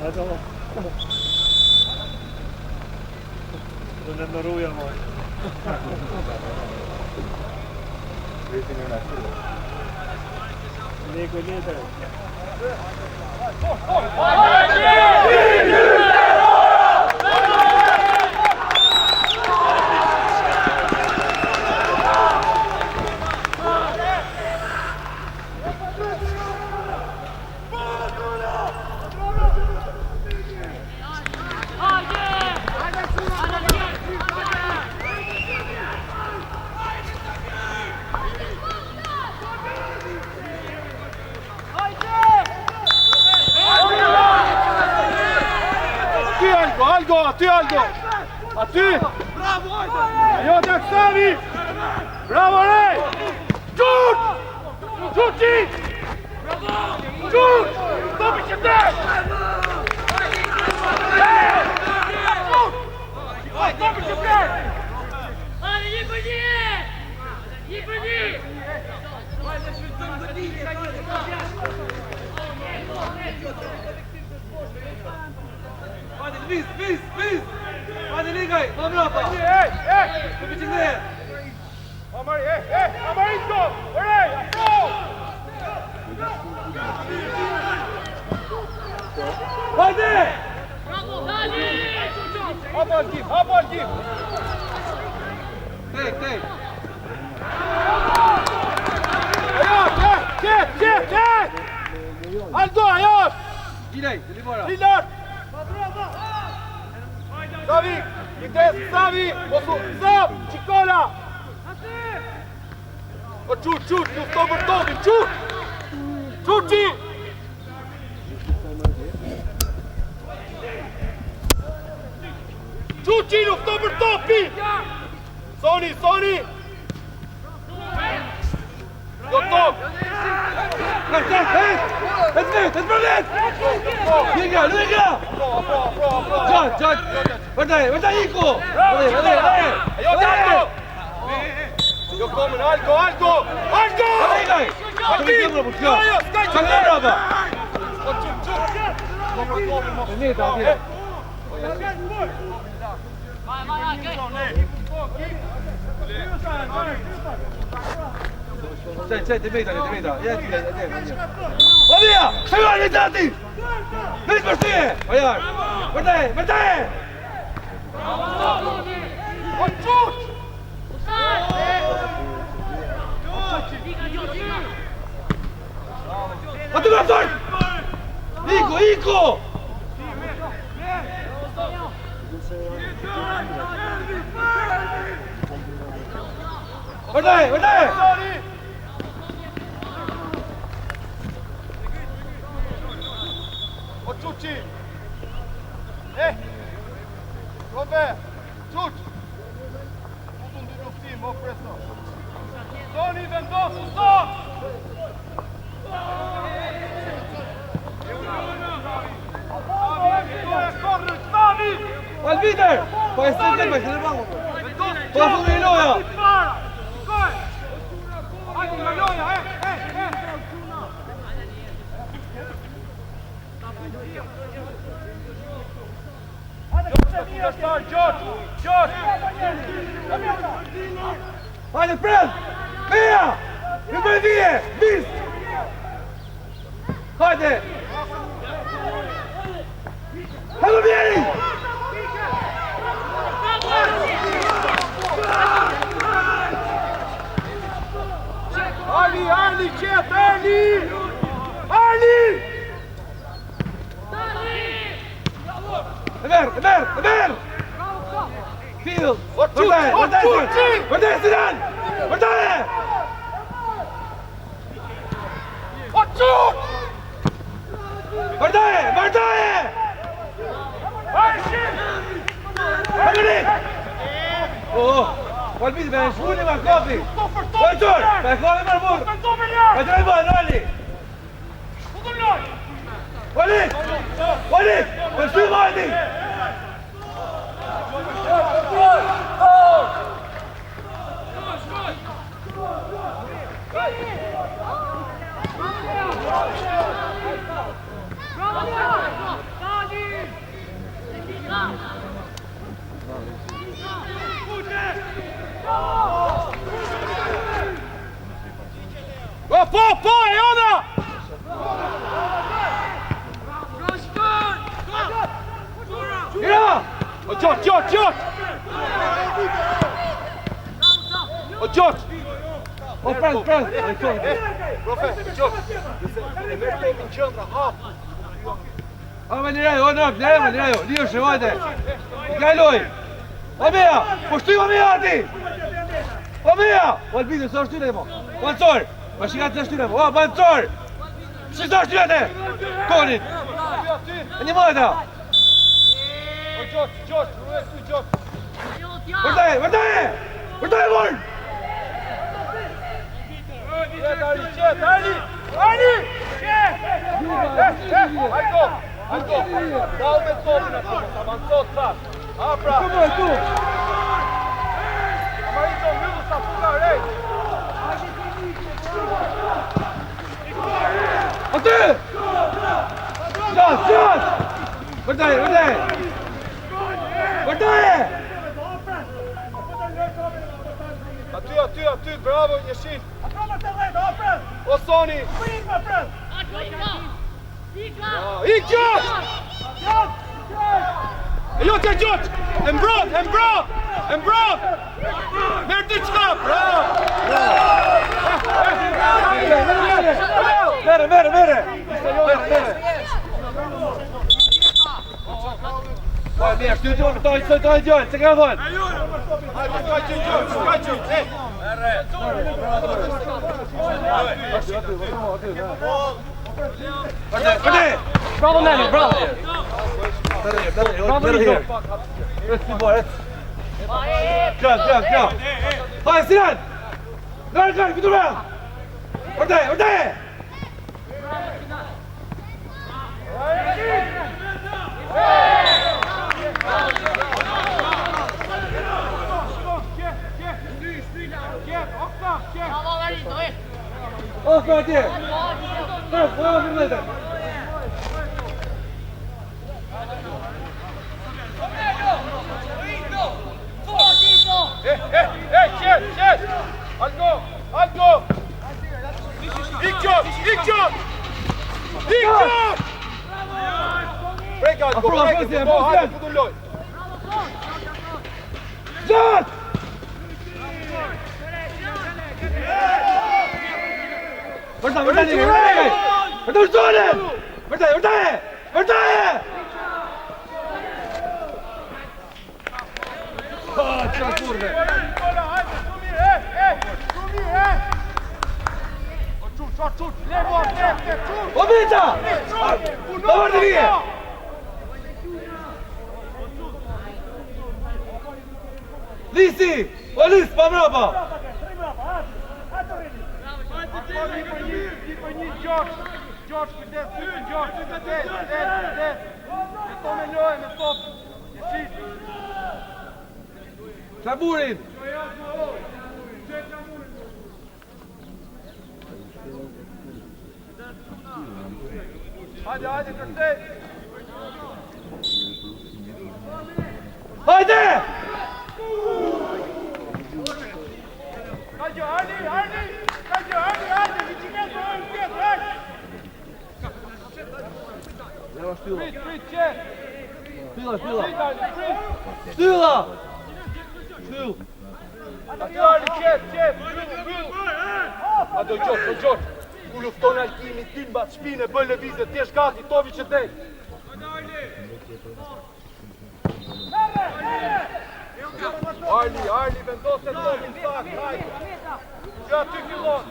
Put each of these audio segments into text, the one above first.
Non è Noruja, ma. Vedi non è quello. Nego leader. Aty Aldo! Aty! Bravo, Ajo të Aksavi! Bravo, Rej! Gjut! Gjuti! Gjut! Stopi që te! Stopi që te! Hajde, një për një! Një për një! Hajde, vis! Hajde, ligaj! Ma mrapa! Të për që këne! Amarinko! Rej! Afro! Hajde! Bravo, Dani! Hapa Alkim! Tek! Ajo! Qe! Aldo, ajo! Gjilej, të libora! Lilar! Savi! Ides, Savi! Osu, Sav! Qikola! O qut! Lufto për topin! Qut! Quti! Quti! Lufto për topin! Soni! Do top! Het verlet! Liga! Gjat! Vërdaj, Iko! Vërdaj! Ajo Aldo! Jo komen, Aldo! Ligaj! Të me këmra për kjo! Qa në brava! O qut! E njëta, atje! Qaj, të mejta! O via! Shëvar, një qati! Vërit për shtyje! Ojar! Vërdaj! O qut! A të gratër! Iko! Vërdaj! O Quqi! Robert! Quq! Tutun dy luftim, o preso! Soni vendosu, son! Stavi! Albiter! Pa e stë të në bango! Pa fu me loja! Hajde me loja, Gjosh! Hajde, pred! Meja! Në për dhije! Vis! Hajde! Hajde, vjeri! Ali, qet, Ali! E merë! Field! Vërdaj, Sinan! Vërdaj! O qut! Vërdaj! Hajde! Albit, me në shkuni me kopi! Vajtur! Me kopi me rëmur! Me të rejboj, Rali! Valit! Me shtu majti! George! O George! O prend. Profe, George! E merr tomin qendra, hap! O me nirajo, o nëp, nirajo, lijo shë, vajte. I kajloj. O meja, po shty o meja ati. O meja. O albidin, së shtyre mo. O alëcor. Ma shikat së shtyre mo. O, ma alëcor. Si së shtyre te. Konin. E një majta. O George, rrues tu George! Vërtaje. Vërn. Ali! Hajde! Dau me topin atë, avancot thash. Ha pra! Come tu. Amarito, myllu sa fuga rej! Aty. Shot. Vërtaje. Aty, bravo, Jeshil! O Soni! Ik George! E jo të George! E mbrot! Merë të qka! Bravo! Mere. Po, mirë, shty të të gjojnë, se ka thonë? Hajde, shka që, Vërte! Bravo, Nani, bravo! Bravo, Nani! Rëtë bërë, Kjo! Hajde, Sinan! Nërë, fitur me! Vërte! Osman atje! Bravo, Mirlete! Qet! Algo! Ik George! Break Algo, hajde, futu loj! Gjat! Vërtaje! Qa kurve! O Vita! O vërdi vije! Lisi! O Lis, pa mrapa! George, kujdes, George, kujdes. Me to me lojë, me stop. Shaburin! Hajde, kërcej. Hajde! Kajgjo, Arni, Prit, qe! Shtylla! Shtyll! Aty Arni, qe! Ado Gjoç! Ku lufton Altini, ti mba të shpine, bëj lëvizje, ti është gati, tovi që dej! Arni, vendose topin sak, hajde! Që aty fillon!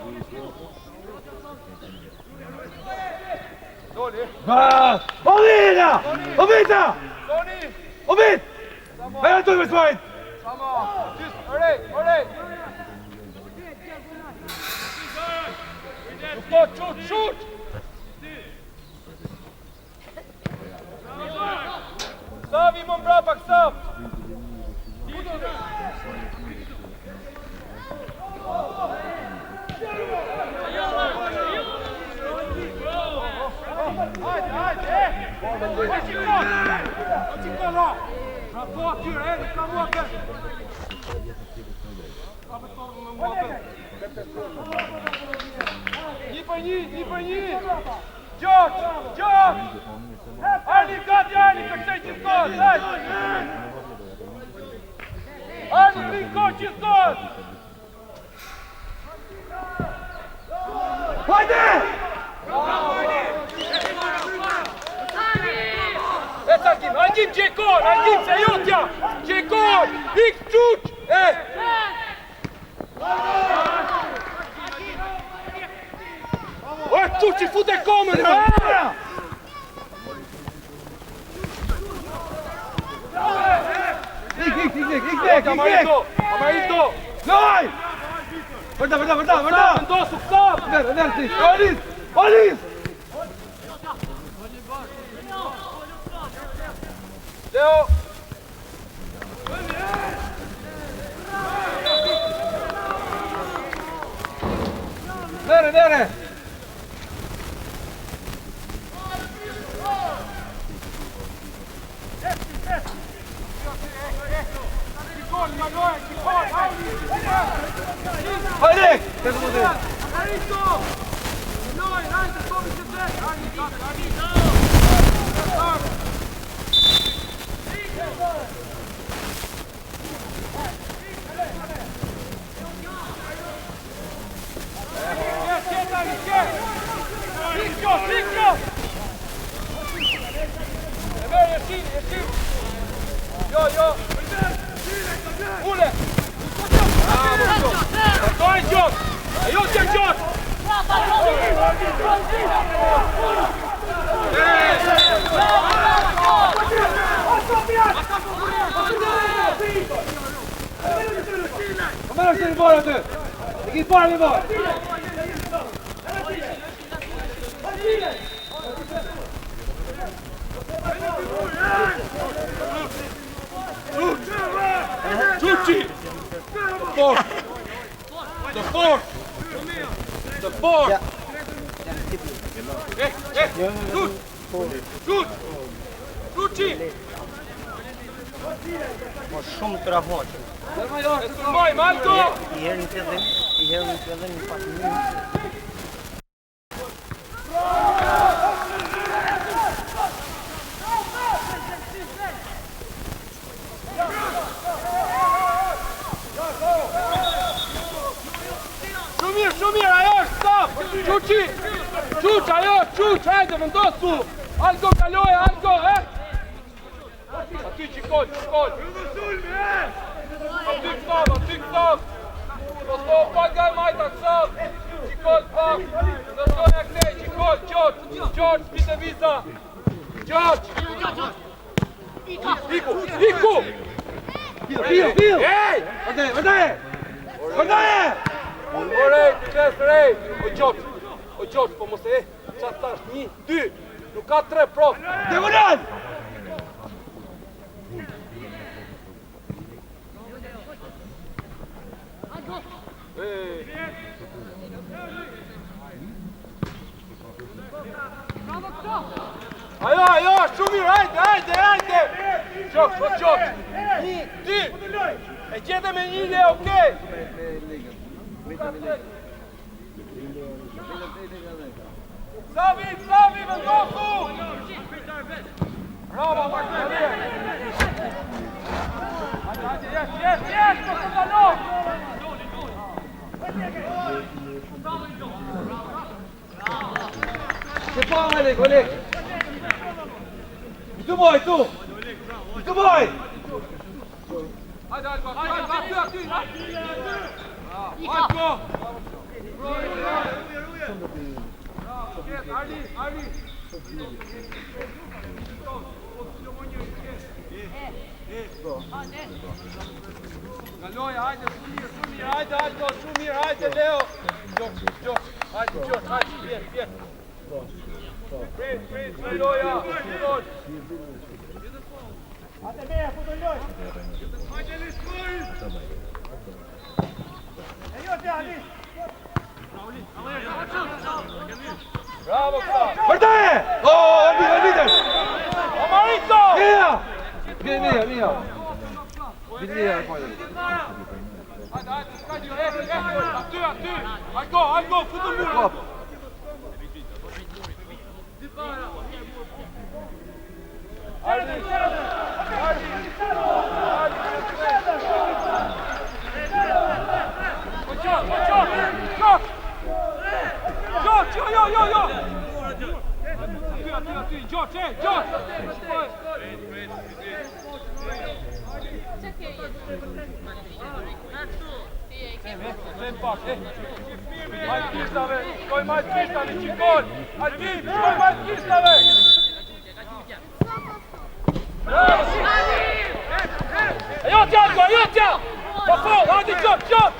Doli! O Vita! Soni! O Vit! Hajde të me smajt! Sama! Orej! Lufto, shoot! Savi më mbrapa kësap! Hajde! Bravo atyre, nuk ka muape! Një për një! Gjoç! Arni, gati Arni, kërcej që s'kot! Hajde, Vinko, gjithon! Hajde! Ec Argim, Gjekon, Argim, se jutja! Gjekon, ik quq! O, quq, i fute komën! Ik! Amarito! Loj! Vërda! Vendosu, këtap! Olis! Leo! Mere! Hajde! Amarito! Loj, hajde, to mi se drejt! Ricco! È bene, Yashin! Jo! Ule! To je Gjot! E jo t'jem Gjot! Kom maar eens in de bal uit de! Ik geef bal in de bal! Tucci! The fourth! Good! Tucci! Po shumë të rahoqë. Maj, Malko! I herë në fillim, një pak minutë. Shumir, ajo është stop! Quq, ajo, hajde, vendosu! Algo kaloje, Algo, Aty qikon! Aty këtop! Po sto pagaj majta kësot! Qikon, pak! Nëstoj e këtej, qikon, George, pite viza! George! Iku! Pio! Ej! Vërdaje! Orej, rej! O George, po mos e qatë tash, 1, 2, nuk ka 3 prof! Devonan! Ajo, Shumir, hajde! George! 1, 2! E gjete me 1 le, okej! Savi, vendosu! Bravo, Marcellia! Yes, po të dalo! Se po, Oleg! Tu boj! Hajde, aty! Marko! Ali! Galoj, hajde, Shumir, hajde, Leo! George, hajde, vjen! Prit, Galoja, George! Bravo, Kla! Vërdaje! Arbiter! Amarito! Mia! Hajde, skajdi, aty! Algo, futu mura! Hajde! aty, Gjoç, Gjoç! Vem pak, mais pistave, shkoj mais pistave, qikon! Altin, shkoj mais pistave! Ajo t'ja, ajo t'ja! Po fol, hajde Gjoç, Gjoç!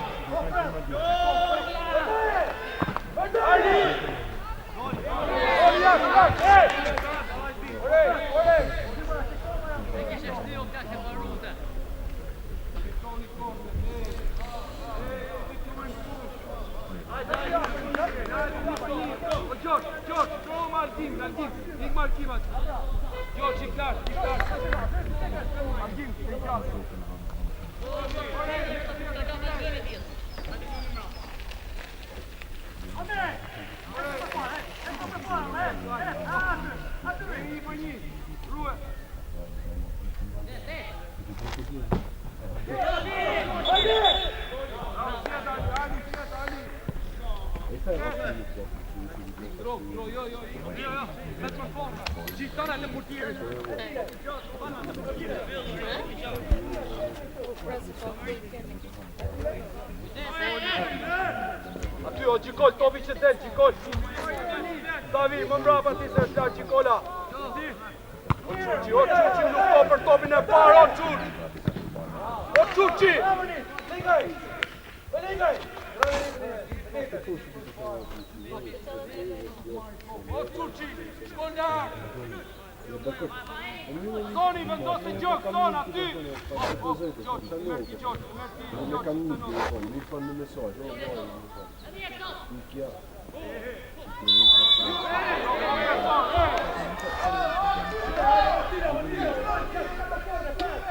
George, throw Malkim, big Malkim. George, iklar. Malkim, iklar. Aty o Gjikol, topi që del, Gjikol. Davi, më mbrapa ti se është lartë Gjikola. O Quqi, nuk po për topin e parë, o Quqi. O Quqi! O Quqi, shko lartë. Zoni, vendose gjokë, zona, aty! Merti gjokë.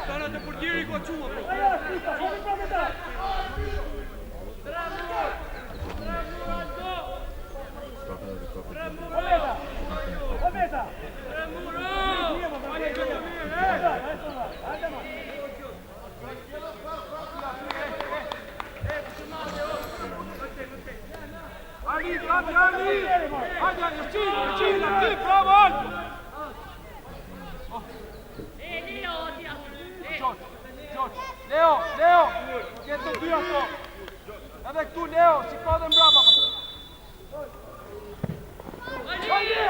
Sana të portieri ko qua, bro. Leo, jetë të dy ato. Edhe këtu Leo, si ka dhe mbrapa. Hajde!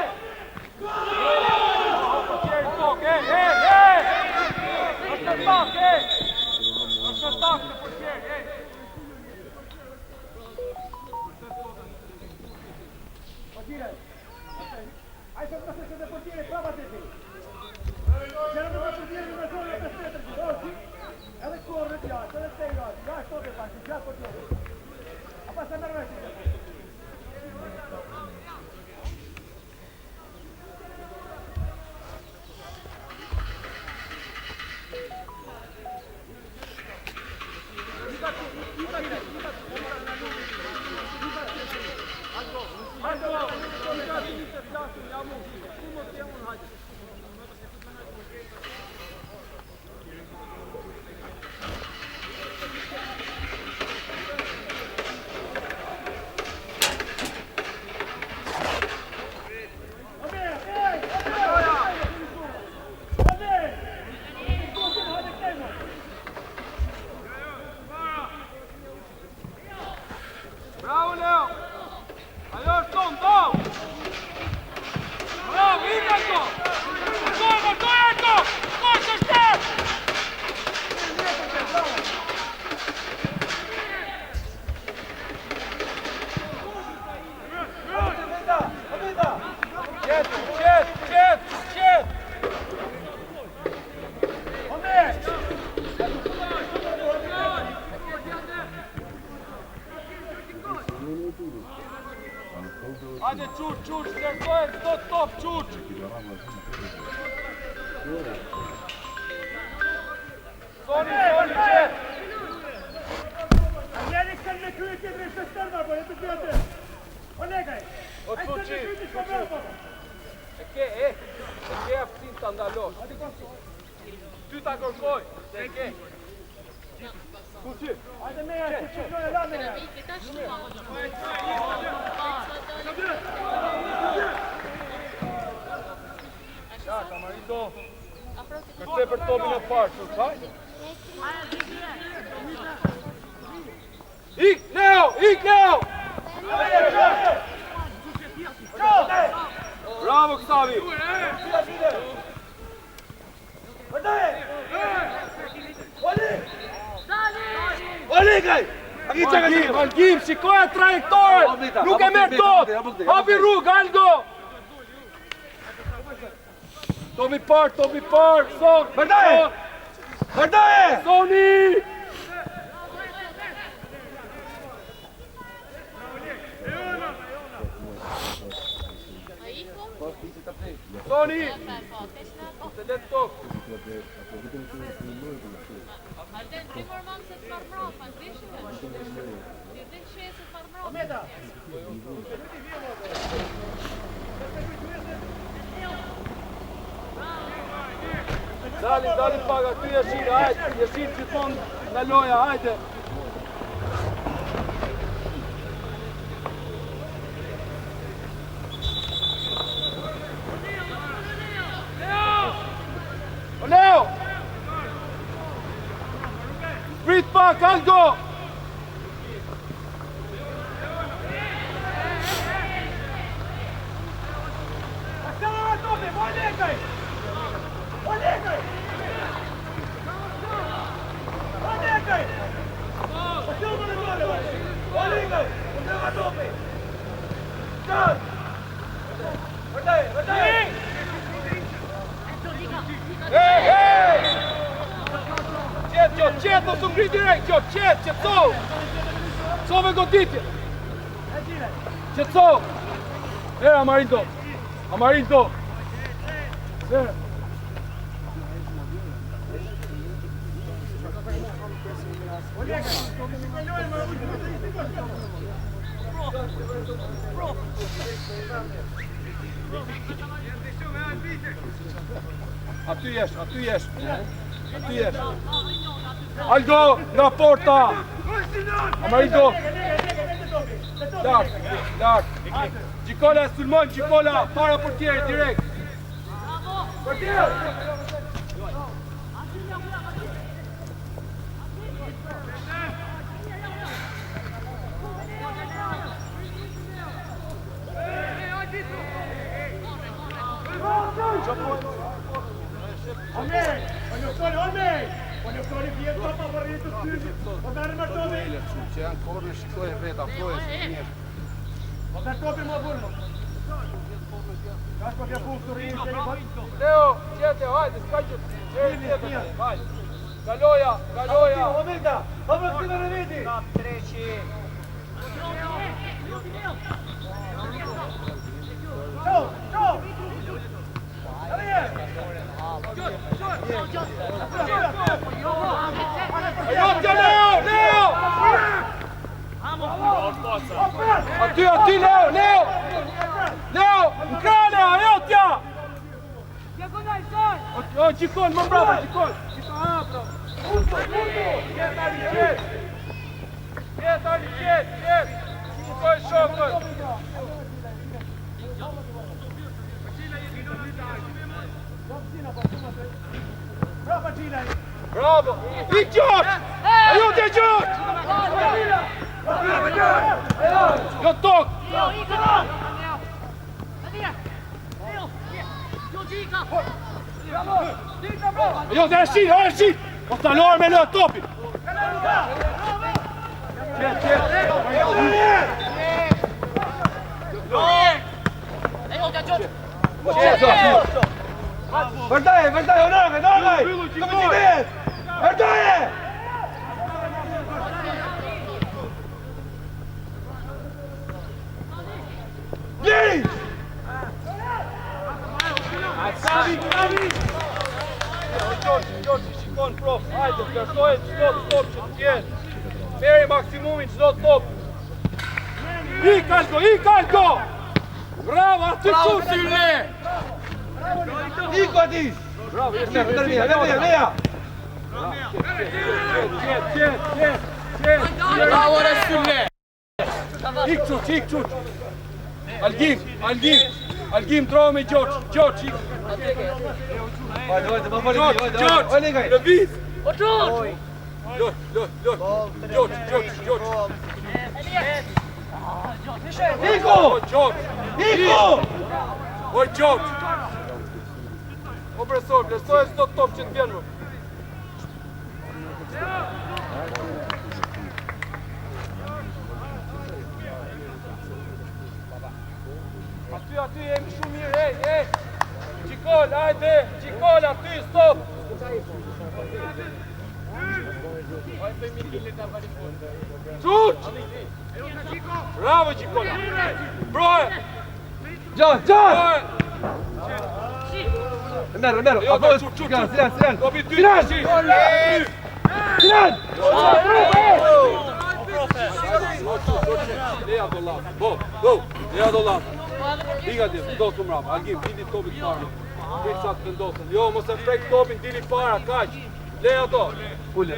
Është tak të portieri, Bravo Leo! Ajo është tonë, tonë! Bravo, ime to! Markoj ato! Markoj të shtet! Qet! Hajde Quq, ndërkojnë të top Quq! Soni, qet! Njeri kënë me kryet tjetëri shtë stërma, po jetë të tjetëri. O negaj! O Quqi! E ke aftësin të ndalosh. Ty ta kërkoj, se e ke. Quqi! Hajde me janë, që qojnë e lame janë. Marindo. Kërcej për Tomin e parë, shumë hajde. Ik, Leo! Ik, Leo! Bravo, Xavi! Algim, shikoja trajektorën! Nuk e merë tot! Hapi rrugë, Aldo! Tomi Park, Son! Vërdaje! Soni! Soni! Se letë tokë! Arden, priformam se të marrë mrapa, në dishë me? Një dhe që e se të marrë mrapa. Dalim paga, ty Jeshin, hajde! Jeshin që tonë në loja, hajde! Leo! Sprit pak, Aldo! Qetë, mos u ngri direkt, qetëso! Co me goditje! Qetëso! Amarindo! Aty jesh! Aldo, nga porta! Amarindo! Lart! Gjikola, sulmon, Gjikola! Para portieri, direkt! Portier! Që janë kornë, shikoj e vetë, afrojë, së të njështë. Leo, qete, hajde, s'ka qëtë. Hajde. Galoja. Omilda, në viti! Ajotja, Leo! Aty, Leo! Leo, në krane, ajotja! Gjikon, më mbrapa, Gjikon! Qetë, shikoj shokën! Bravo! I Gjotë! Ajotja Gjotë! Jo tokë! Jo, dhe Ershin! O të nërë me në topi! Vërdaje, onarve! Vërdaje! Bljeri! Gjorgji, shikon prof, hajde, plërtojë qdo top që të tjenë. Meri maksimumin qdo top. Ik Aldo! Bravo, aty qurë! Iko atis! Bravo, Veja! Bravo, Resulle! Ik qurë! Algim! Algim, trao me Gjoç. Gjoç, Hajde, ma fali Gjoç, ti, Gjoç. hajde kaj. Lëviz. O Gjoç! Loj. Gjoç. Iko! Gjoç. Iko! O Gjoç. O presor, presor s'do top që të vjen më. Aty jemi shumë mirë, ej. Gjikol, hajde, Gjikol, aty, stop. Çut! Bravo Gjikola. Broje. Gjon! Broje. Merro, Jo, apo çut. Sinan! Dobi ty. Sinan! Sinan! Leja do lat. Go. Leja do lat. Diga di, do të mbrapa. Algim, dili topin para. Prit sa të vendosën. Jo, mos e prek topin, dili para, kaq. Leja do. Ule.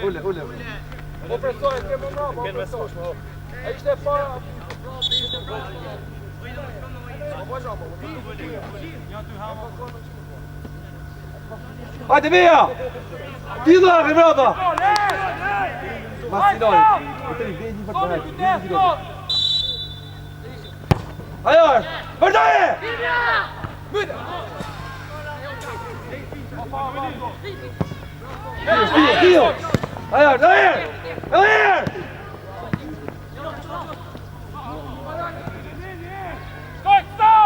Po presoj, ke më mbrapa. Ai ishte para. Hajde via! Ti dhaqë, brava! Masinoj! Ajo është! Vërdaje! Tio! Ajo është! Ajer!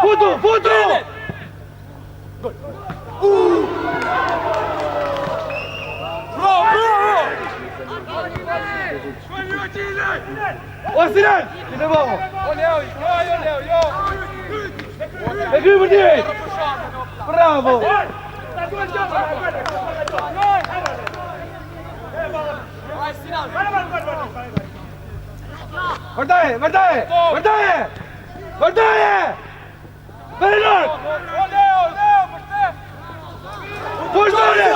Futu! O Sinan! Ti të bëmo! O Leo, jo. E kry për ti! Bravo! Vërdaje! Verilor! O Leo, përte! Pushtore!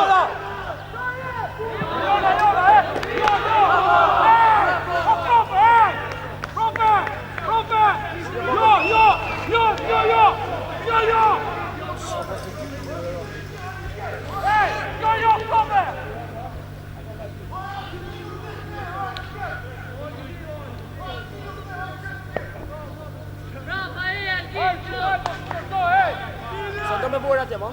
Brava e Algim! Sa do me bërë atje, ma?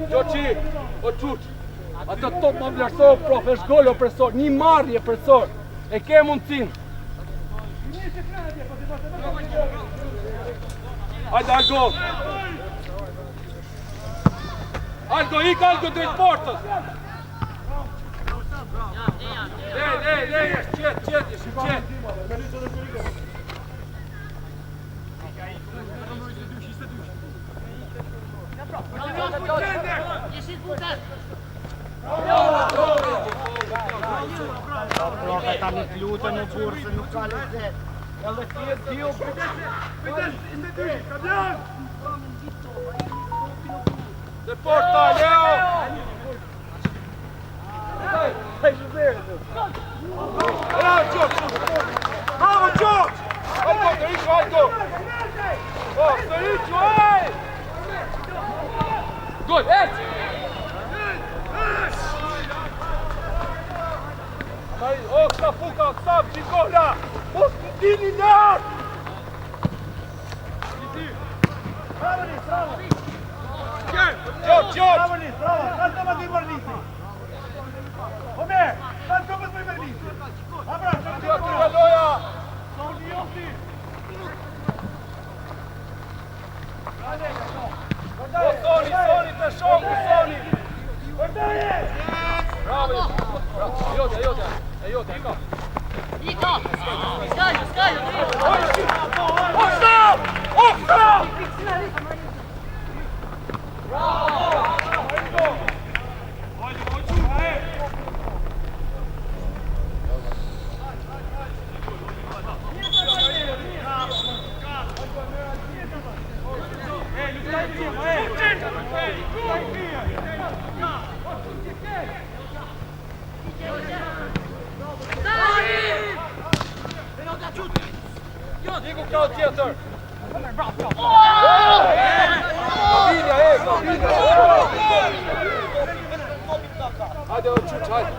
Gjoqi, o Çut, atë top më vlerësor, profesh gol o presor, një marrje presor, e ke mundësin. Hajde Algo. Algo drejt portës. Lej, qet. Jesit putet! Profe ta një lutën në burë se nuk ka lezet. Edhe tio. Dhe porta, Leo! Bravo, Gjoç! Algo, Algo! Sëriqo, ej! Gol, O, këta fuka, stop, kolla! Måste in i där! Bravo Nis, bravo! George! Bravo Nis, bravo! Salta ma ti Marlisi! Kom her! Salta ma ti Marlisi! Abra, salta ma ti Galloja! Soni, te shoku, Soni! Bravo! E jote, iko! Iko! Skalju! Offra! Nico kao tjetër! Gavinja! Hajde, o Quq, hajde!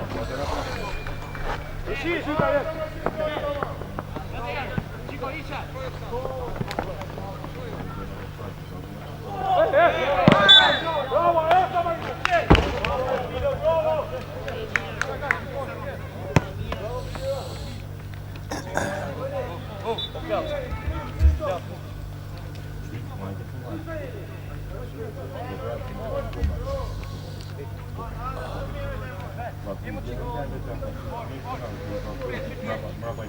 Bravo,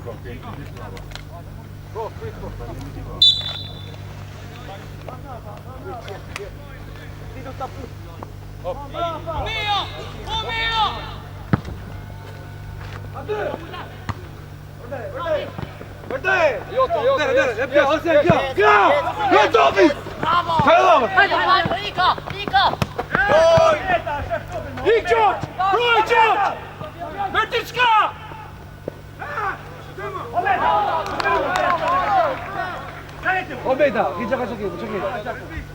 Obeda, gidja ka çekeyim.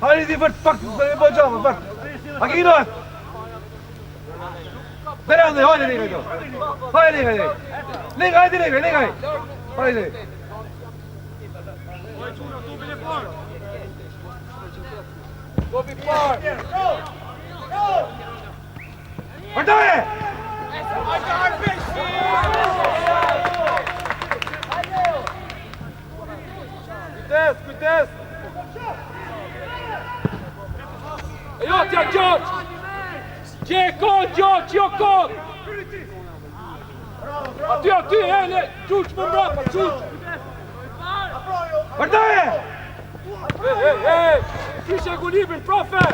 Hadi vart pak bocam vart. Akinat. Berande hadi ne go. Hadi ne. Ne hadi ne. Hadi. Go be far. Hadi. Kujdes! E jotja, George! Gje e kod, George, jo kod! Aty, hele! Quq më mrapa, quq! Vërdaje! Hey! Kishe equilibrin, profe!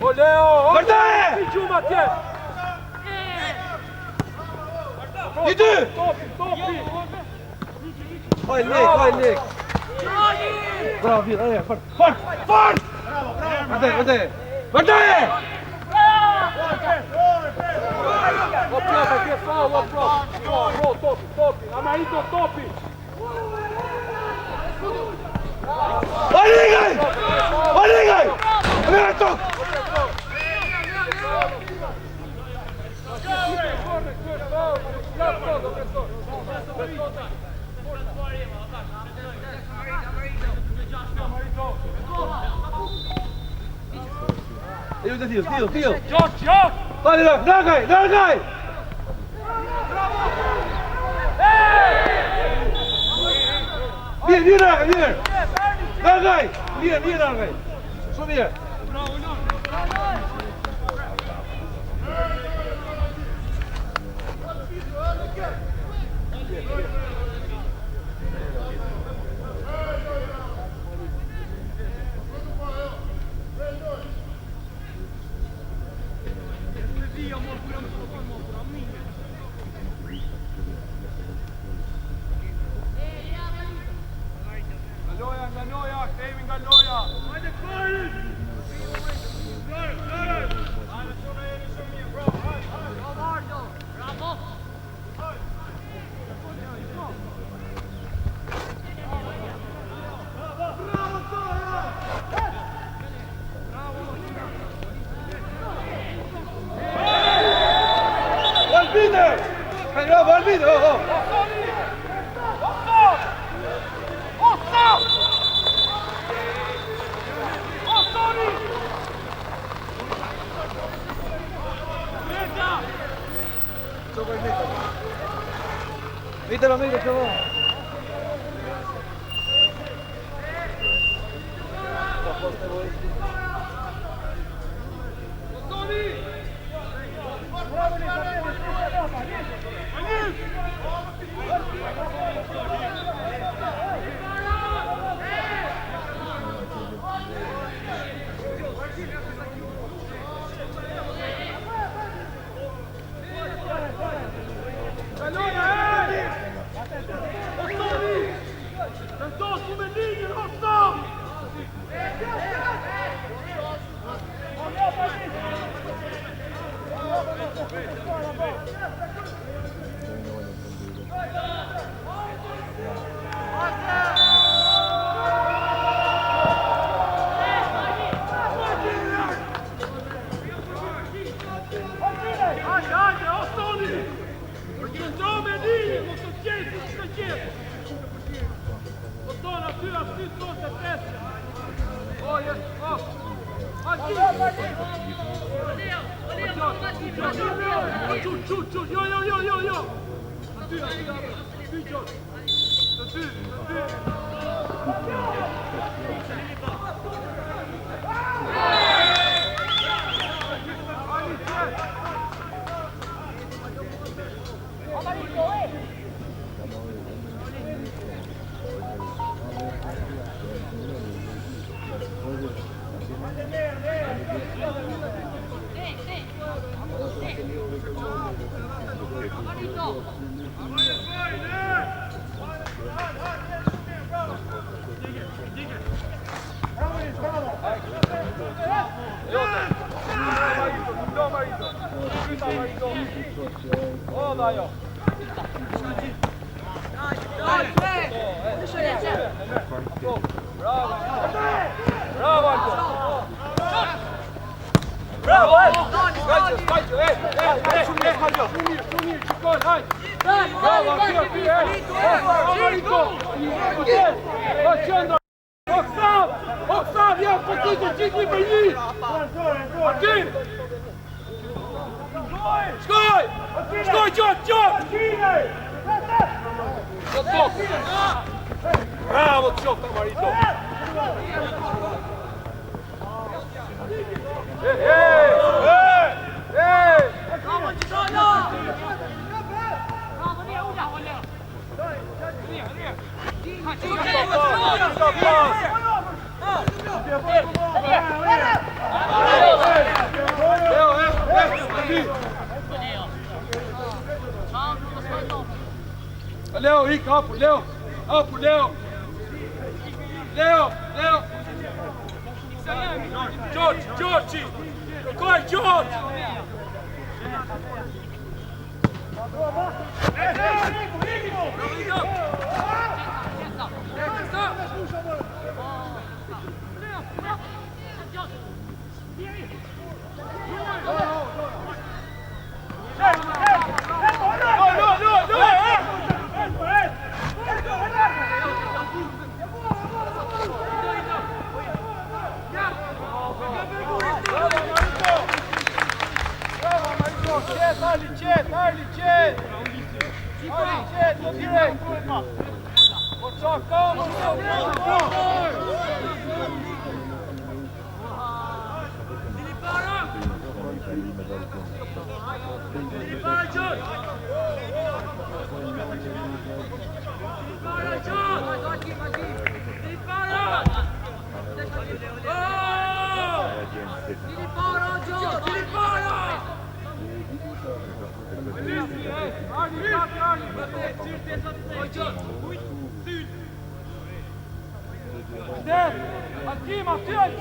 O Leo! Vërdaje! Si gjumë atje! I dy! Topi! Hoj lik! Bravo, vira, fort! Vërdaje! O profe, kje fall, o profe! Topi! Ama ito topi! Oligaj! Mira tok! Tio! George! Dale, largaj! Mirë! Largaj! Mirë, largaj! Shumë mirë! Galloja, Kevin Galloja! Hajde, Kevin! Bravo! Mitelo, mitelo. Oksav, ja pokušaj čitni brnji! Martin! Škoj! Škoj, čot! Bravo, čot, Marito! Leo, Rick, up, Leo! Up, Leo! Leo! George! Go, George!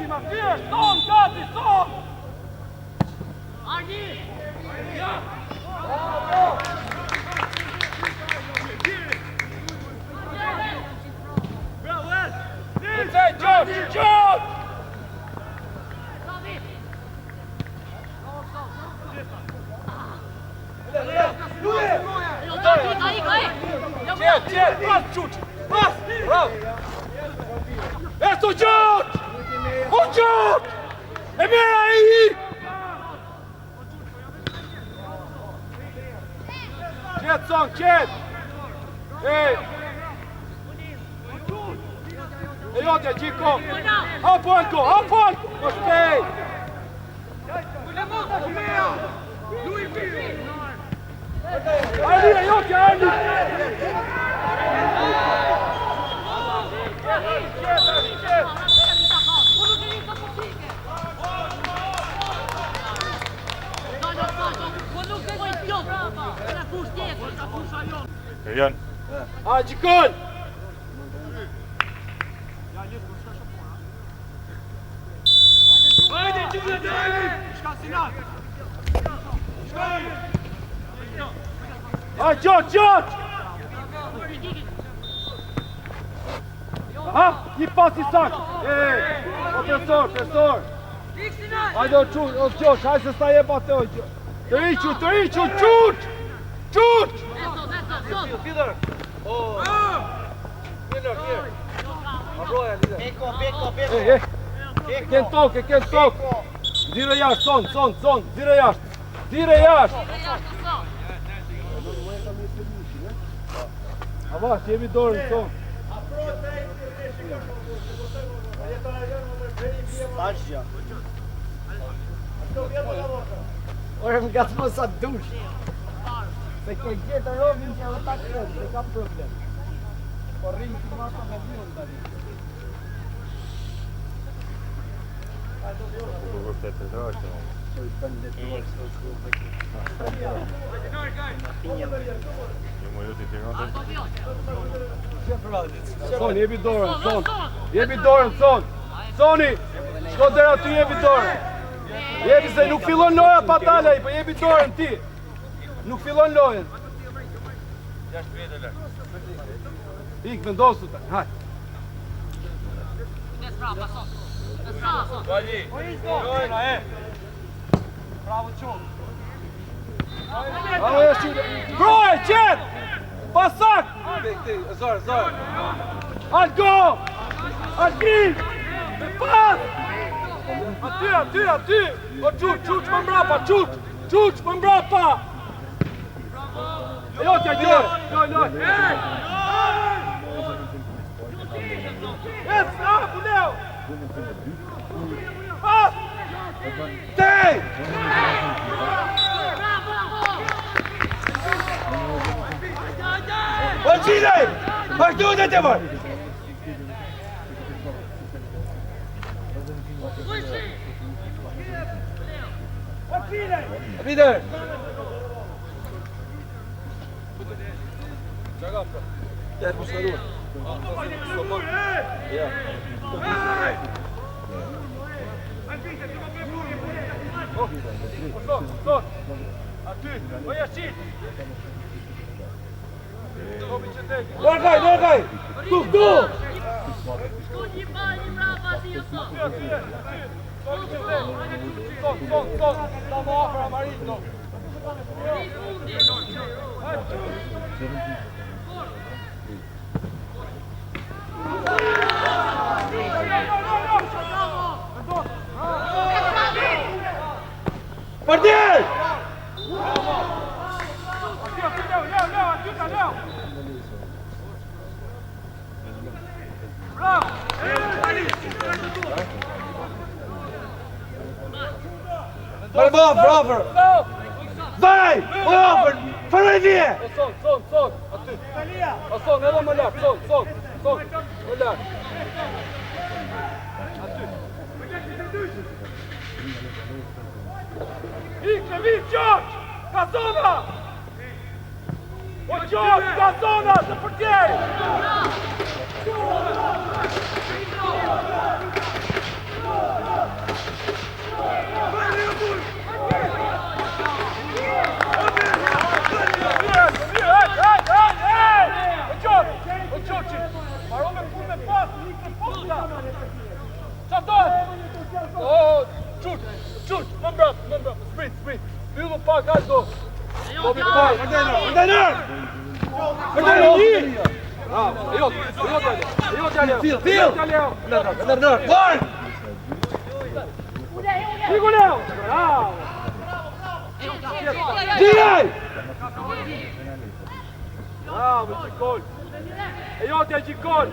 Mathieu! Son, gati, son! Argi! Ja! George! Pass, George! Pass! Bravo! Esto, George! Oh, George! É bem aí! Jet, Song, Jet! Ej! E jotja, Gjiko! Hapo Alko, hapo Alko! Po shpej! Ajde, jotja, ajde! Jan. A, Gjikon! A, qot! Aha, një pas I sak! O, profesor! Hajde, o Gjosh, hajde se sta jeba te, o Gjosh! Të riqu, qut! Peter! Oh! Peter, here! Abroja, lider! E kënë tokë! Dire jashtë, son! Dire jashtë! Ava, që jemi dorën, son! Staqja. Ore më gatë më sa dush. Se ke gjithë robin që e ta kërë, se kam problem. Po rrinë të masa me dhjën të një. Son, jebi dorën, son! Soni, shko dera ty jebi dorën! Jebi se nuk fillon loja patalaj, po jebi dorën ti! Nuk fillon lojen! Ik, vendosu ta, haj! Bravo, jashtë! Broj, qetë! Pasak! Zor! Algo! Algin! Me pas! Aty! O qut më mbrapa, qut më mbrapa! E jotja, loj! Ec, Leo! Pas! Tej! O qilej! Vazhdo dhe të mërë! Peter! Ter më shkaruar. Ja. Son! Aty! O jashqit! Largaj! Tu! Son! Stavo afër Amarillo! Partier! Bravo! Vai! Over! Fare via! Son! Aty! O son, edhe më lart, son! Më lart! Aty! Ikë, vim, Gjosh! Ka zona! O Gjosh, ka zona, të përtjej! O Gjoshi! Maro me punë me pas, ikë në posta! Qa dojnë? O, qut! Më mbrap! Sprint! Pyllu pak, hajdo! Dobi pak! Ordener! Bravo! E jotja, Leo! Ordener! Gol! Figo, Leo! Bravo! Giraj! Bravo, Gjikol! E jotja Gjikol!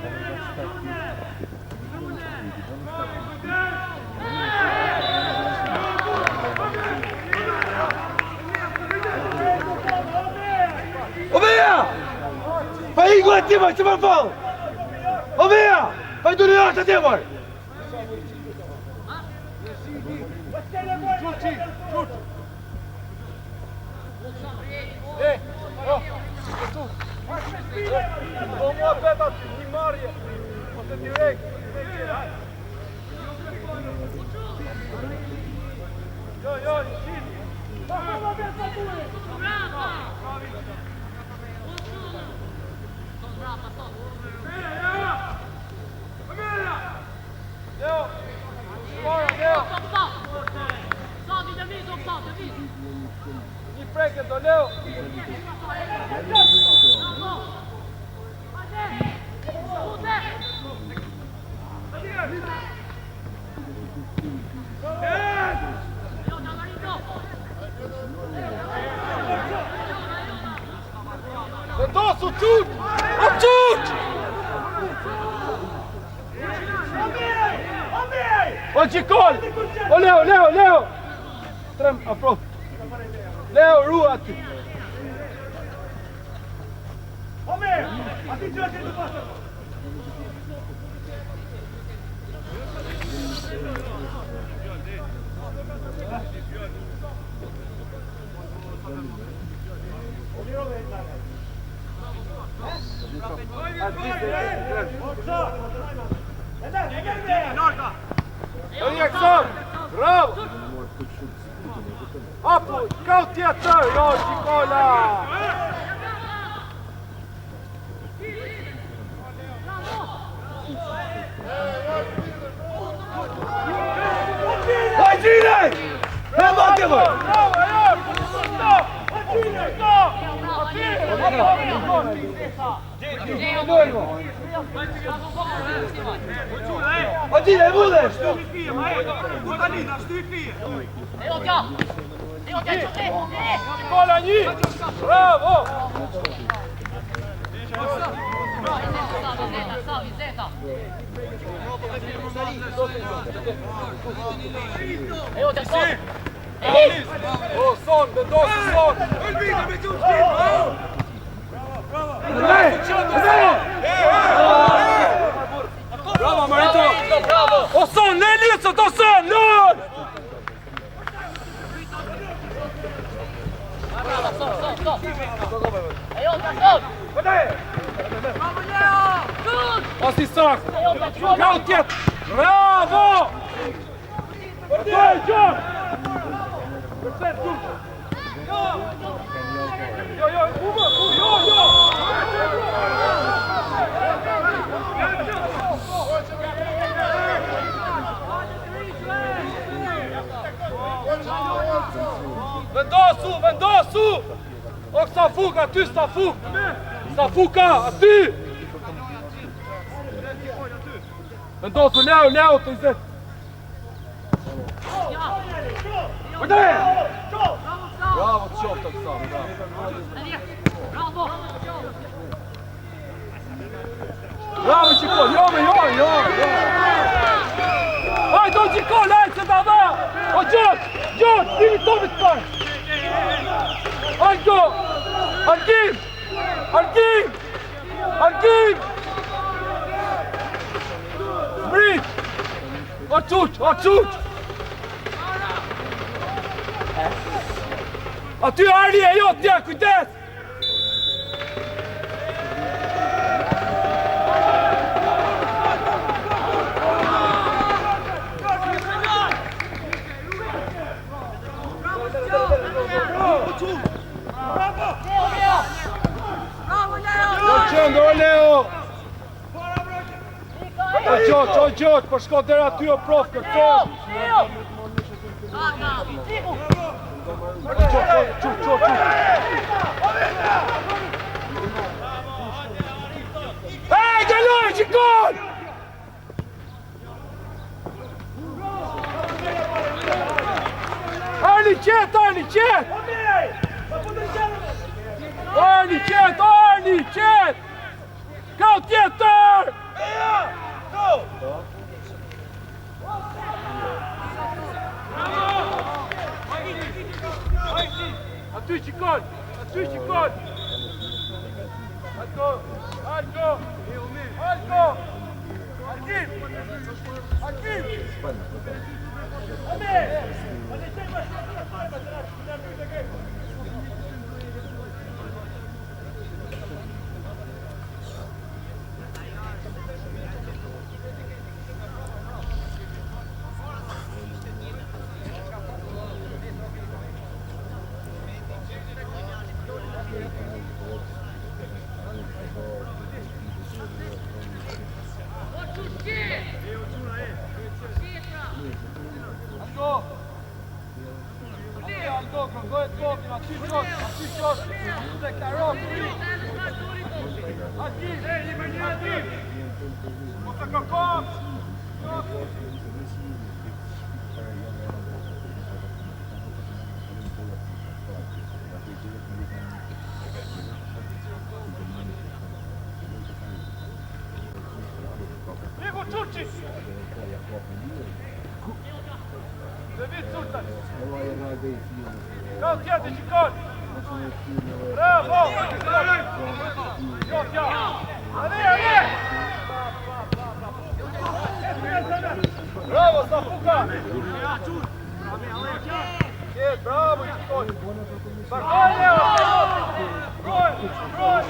Omeja! Pa igu e timaj që më falë! Omeja! Pa i duri ashtë e timaj! Do mua beta një marje! Ose direkt! Jo, shit! Leo! Leo! Një preke do Leo! Vendoso, tut! O tut! O Gjikol! O Leo! Trem, afro! Leo, rua aty! Omer! Ati që është e të pasër! Bravo! Apo, kao tjetër, jo, Gjikola! Hajgjine! E mate më! Hajgjine, e mune! Gjikola një! Bravo! O, son, vendosi son! Bravo, Marito! O son, ne licët, o son, non! Osi sak! Kao tjetë! Bravo! Përtoj, gjom! Përtoj, gjom! Jo, ume, jo! Vendosu! O kësa fuk, aty s'ta fuk! S'ta fuka, aty! Vendosu, Leo, të izet! Bravo, të qoftë të kësa, bravo, Gjikol, jo! Hajdo, Gjikol, hajtë se da dha! O, gjot, dimi tomit parë! Hajdo! Arkim! Zbrit! O qut! Aty Arli e jo, tja, kujdes! O Leo! O gjot, për shko dera ty o prof këtë! Qut! Hej, galoj, Gjikol! Arli qet! Arli qet! Ani, qet! Ka tjetër! Aty qikon! Aty qikon! Alko! Alko! Alko! Arkim! Arkim! Kao tjetë qikon! Bravo! Jo, jo! Ane, ane! Bravo, Safuka! Qetë, bravo qikon! Barkoj, Leo! Broj! Broj!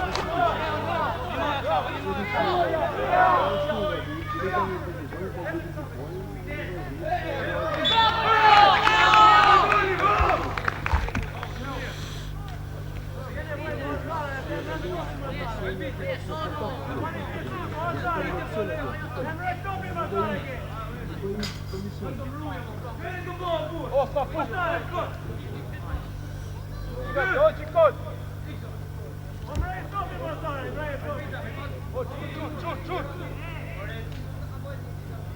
O, Safuka! Jo, qikon! O, qut!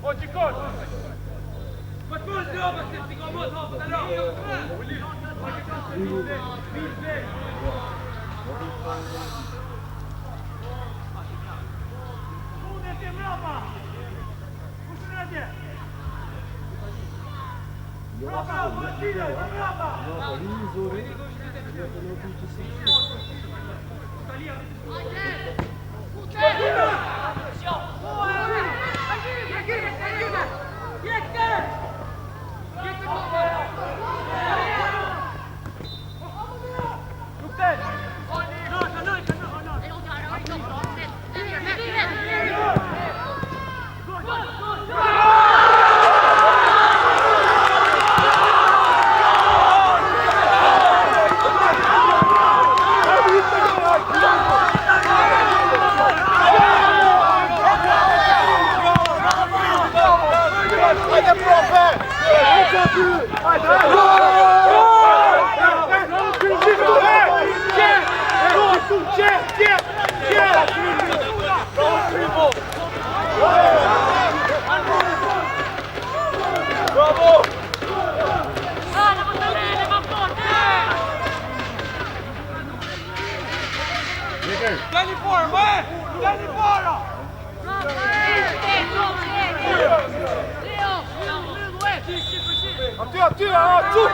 O, qikon!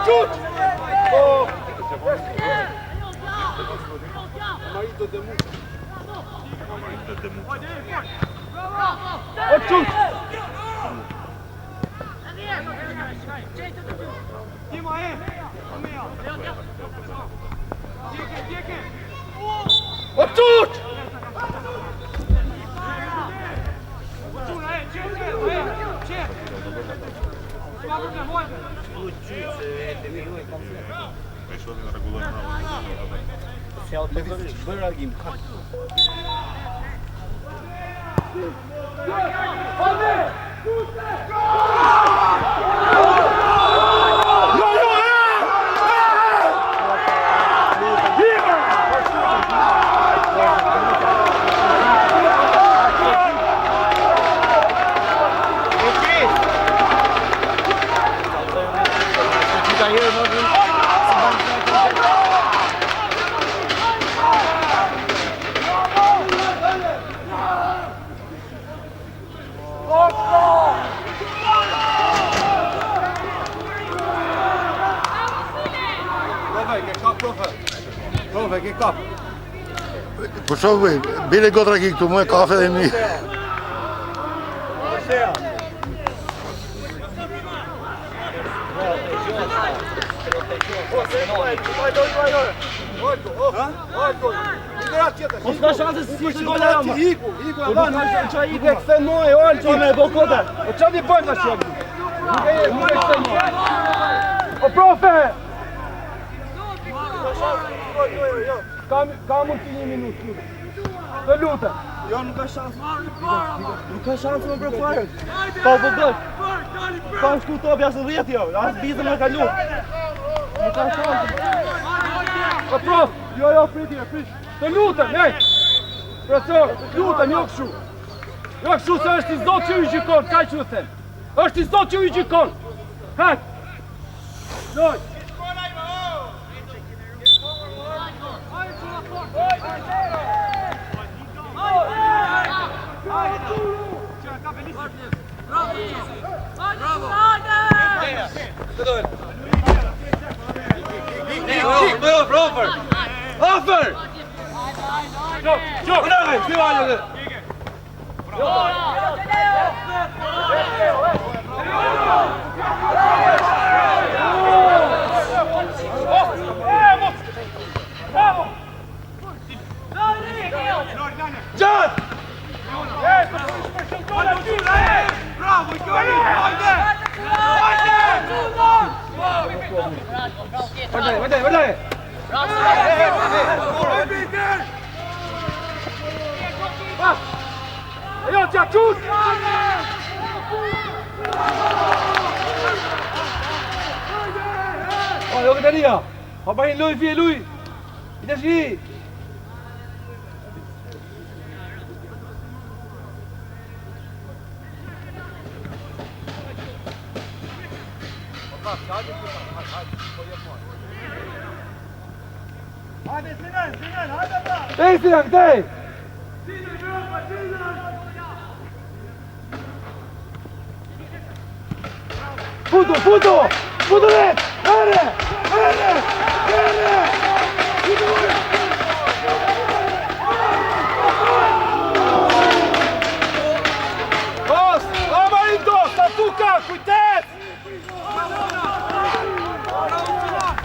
Ciut! Marito de Muca. O ciut! O ciut! Se autorizări, bără ghim. ki kap. Po shoh, bile gotra ki këtu, më kafe dhe mi. Mos ka shanse si si gola jam. Iku e ban. I ke kthe moj, olti me do kota. O çfarë bën tash jam? Nuk e kthe moj. O profe. Kam ulti 1 minutë. Të lutem. Jo, nuk ka shans. Nuk ka shans më për fare. Po do. Kam shku topi as 10 jo. As bizën më kalu. Nuk ka shans. O prof, jo, prit. Të lutem, nej! Profesor, lutem, jo kështu. Jo kështu se është I Zot që ju gjykon, kaj që ju them. Është I Zot që ju gjykon. Kaj! Loj! Offer! Gjok! Bravo! Ti vajte! Gjat! Bravo, Vardaj! Jo, t'ja qut! O, jo këtë ria! Pa bahin luj, fje luj! I të shki! Hajde, Sinan, hajde ta! Ej, Sinan, këtej! Futu vet! Ere! Os! Amarildo! Tatuka! Kujtet!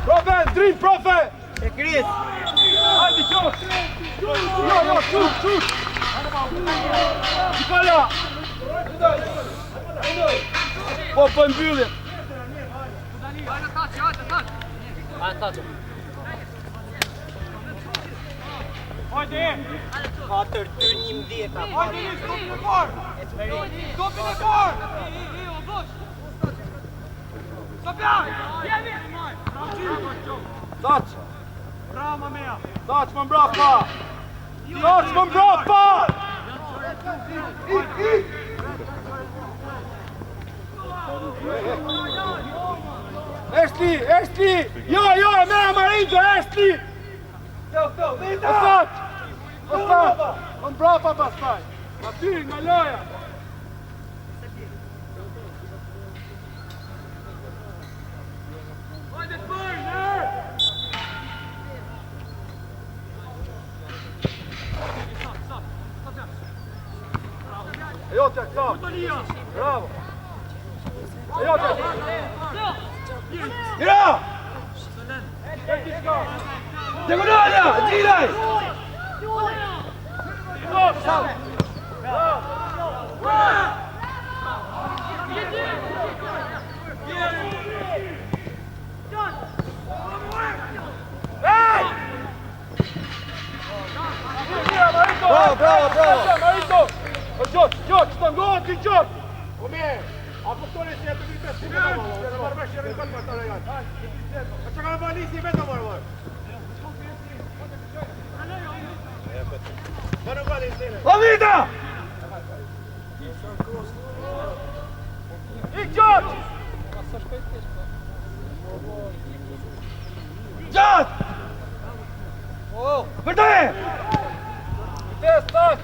Profe! Drim, profe! E Kris! Hajde, qot! Jo, qut! Shikolla! Po, mbyllim! Hajde! 4-2-11 Hajde, stopin e parë! Stopin e parë! Sopjan! Taç! Bravo, Mamea! Taç më mbrapa! Taç më mbrapa! Eshli! Jo, me Amarildo, Eshli! Ostat! Më mbrapa pastaj! Aty, nga loja! Jo, t'ja kësa! Bravo! Jo, t'ja kësa! Mira! Diagonala! Giraj! Bravo! Gjot, të ngohet t'i gjot! A pëftore si e të vitë si me të marrë, në marrë shërë këtë më të rejanë. A që ka në bali si me të marrë. Më në bali si në. Avita! I gjot! Gjat! Vërtoj! Kujtes, taç!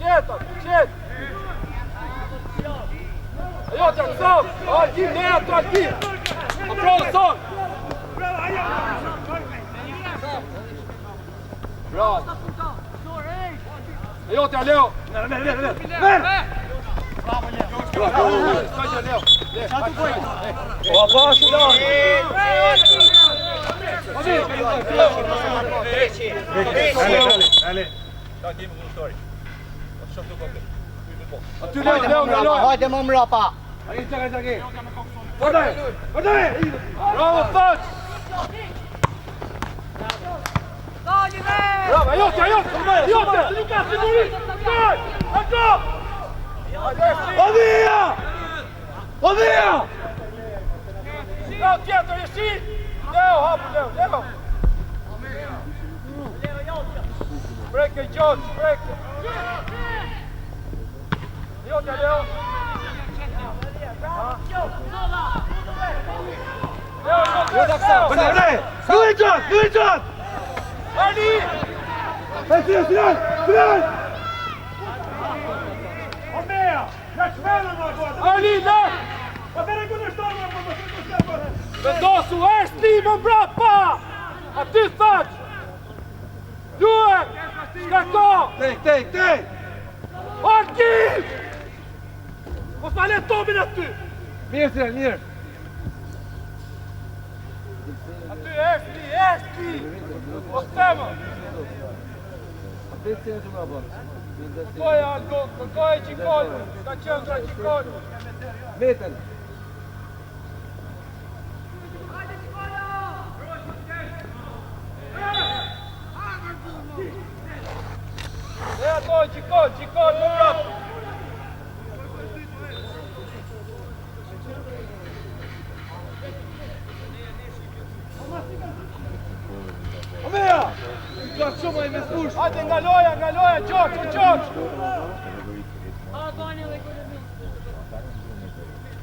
Qet! Ajo t'ja kësam! Altim, ne atë altim! A provë son! Bravo. Aiuti a Leo. O başı da. Aty Leo. Hajde më mrapa. Ai çaka. Guardate! Bravo Fat. Bravo, aiuti. Lucas, Simoni. Dai! Andiamo! Oddia! Leo, dietro, Yassin! Leo, hop, Leo! Break it, George, break it! Aiuti, Leo! Guarda! Do it, John! Ali! Final! Omea! Ja çmelën agora! Ali, left! Atë kundërshtar më Vendosu, esti më mbrapa! Aty thaq! Duhet! Shkako! Tej! Arki! Mos ma le Tomin aty! Mirë. Aty, esti! Mos tema! Kërkoja Gjikon! Ka qëndra Gjikon! Metën. Dhe ato Gjikon, më mbrap! Omea! Ka shumë ai me spush. Hajde nga loja, Gjoç!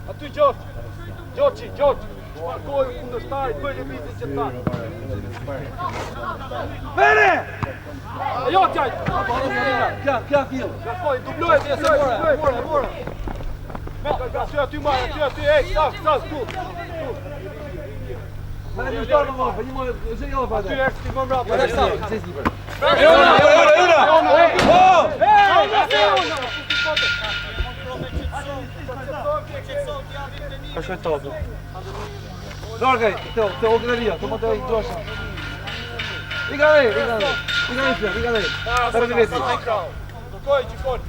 Aty Gjoçi! Shparkoj kundërshtarit, bëj lëvizje që ta! Vere! Ajo t'jaj! Kja fill. Shparkoj, dubloj, mora! Aty, staf, tu! Ma një shtarë më marrë, një më zhe një Aty eksti më mbrapa! Ka shoj topu. Largaj, te ogrelia, të më të gjosha. I ka dhe. Tërë të veti. Kërkoj Gjikon!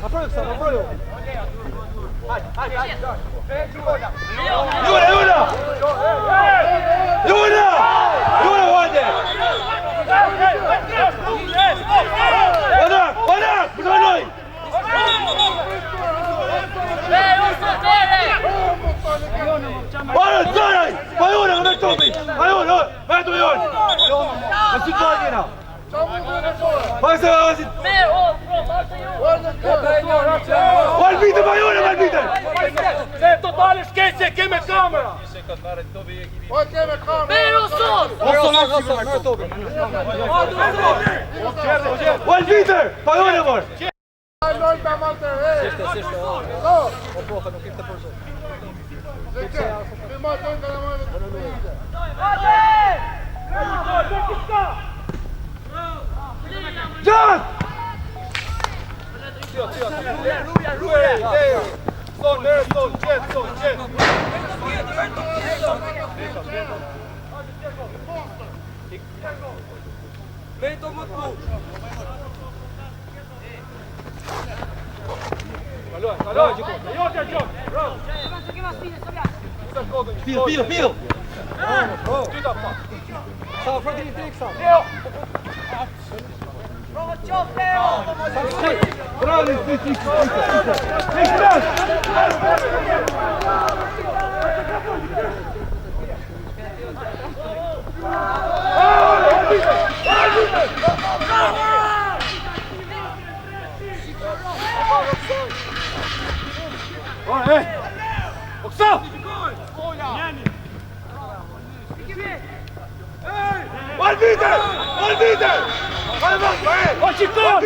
Napravi! Juna, hajde! Onak, përtonoj! Zoraj! Pa Juna, më në topi! Pa Juna, me Juna! Në si të bajgjena! Pa se vazit! Valbite pa Juna, valbite! Se totale shkesje, keme kamera! Valbite! Pa Juna, mor! John! Pilo! Sa frati një trik sa! Bravo, Oksa! Valbite! Oqikon!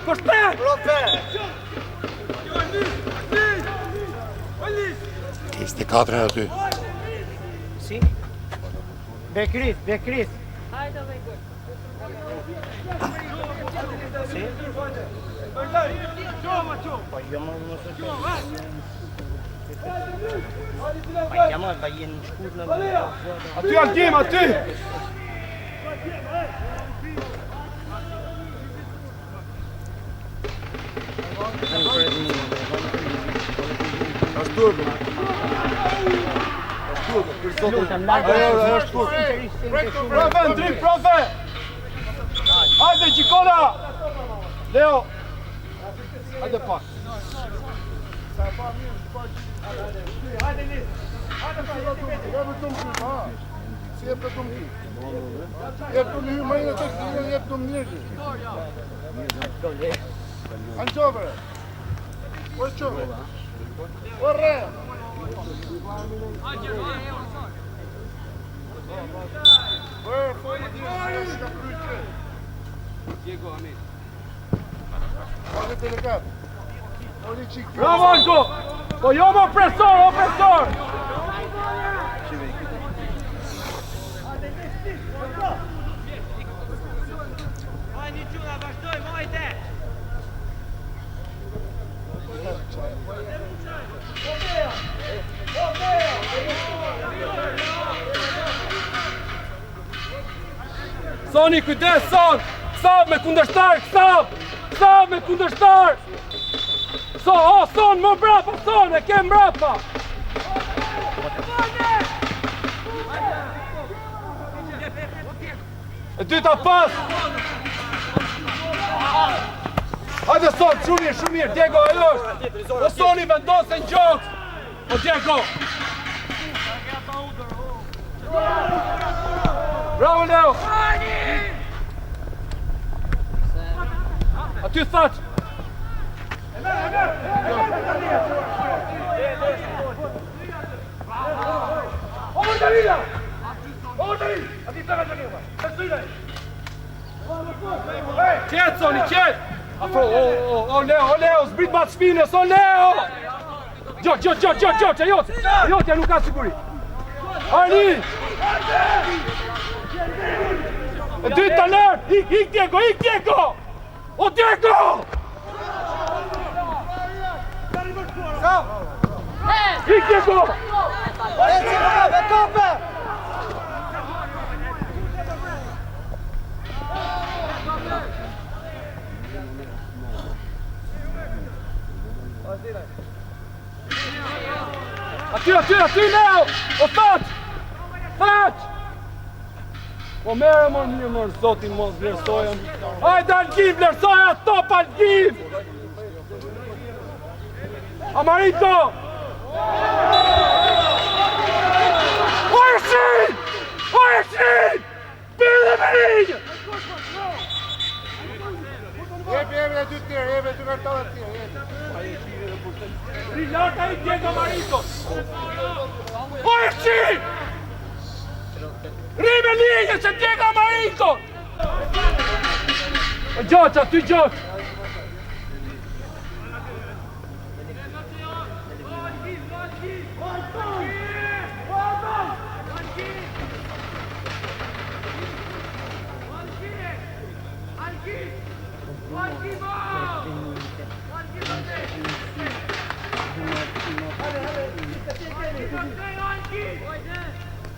Kështet! 24 aty. Si? Bekris. Hajde dhe gol. Si? Po jo më mos e shoh. Pa jam pa jenë në shkurt në. Aty Algim, aty! Është turpë. Ajo është turpë. Profe, ndryk, profe! Hajde, Gjikola! Leo! Hajde pak. Si jep të më jep të më hyrë majnë të këtë jep të më njërë. Anë qovere. O e qovere. O re. Diego, Amin. Hajde delegat. Bravo, Anko! Po jo më opresor, opresor! Soni, kujdes, Son! Kësab me kundërshtar, kësab me kundërshtar! Son, më mbrapa, Son, e kem mbrapa! E dyta pas! Hajde Son, shumë mirë, Diego, ajo është! O Soni vendose në gjokë! O Diego! Bravo Leo! Aty thaq! Qetë, Soni, qetë! O Leo, zbrit bat shpinës, o Leo! Gjot, jotja nuk ka siguri! Arni! E dytë të lërë! Ik Diego! O Diego! Ik Diego! Aty, Leo! O thaq! Po mere më një zotin mos vlerësojën. Hajde Algim, vlerësoja top Algim! Amarito! O e shin! Bile me rinjë! Jebe e dy tjerë, jebe dy kartalë të tjerë. Rilata i Diego Amarito! O e shin! Rime linjë që Diego Amarito! Gjoq, aty gjoq!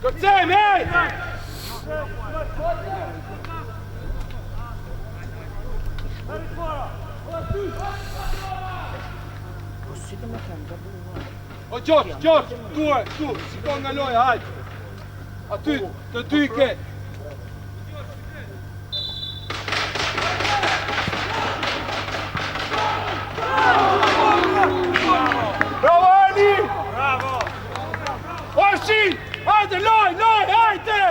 Kërcej, mej! O Gjoq, tu, shikon nga loja, hajtë! Aty, të dy i ke! Bravo, Arni! Bravo! O Shin! Hajde, loj, hajde!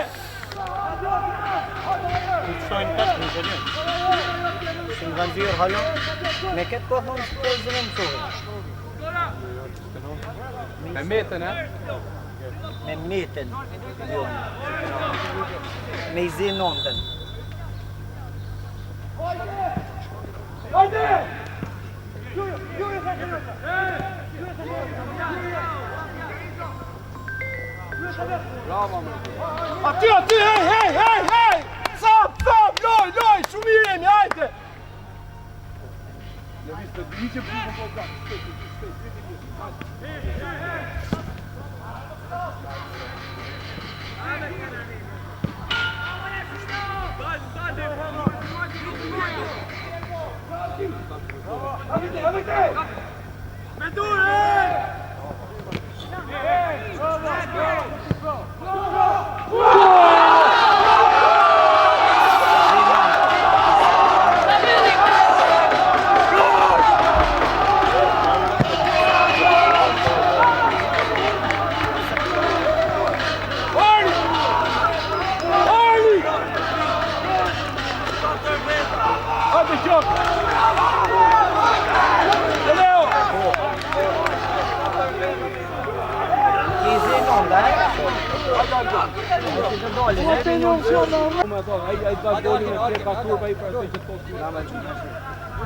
Shojnë tash në të një. Shumë kanë dhirë halon, me këtë kohë më në të zënë më sohë. Me metën, e? Me metën, me i zinë nëndën. Hajde! Aty, hej! Sap, loj, shumë mirë jemi, hajde!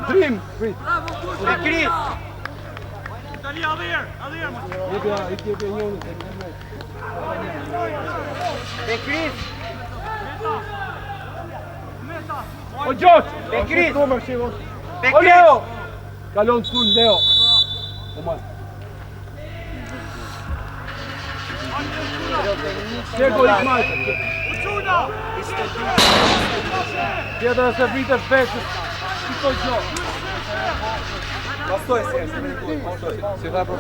Dream! E Chris! E Chris! O Gjoç! E Chris! O Leo! Kalon të kun Leo! Diego Ismail! Tjetër e se vitër peshës, shiko gjo. Pastoj se e si dha për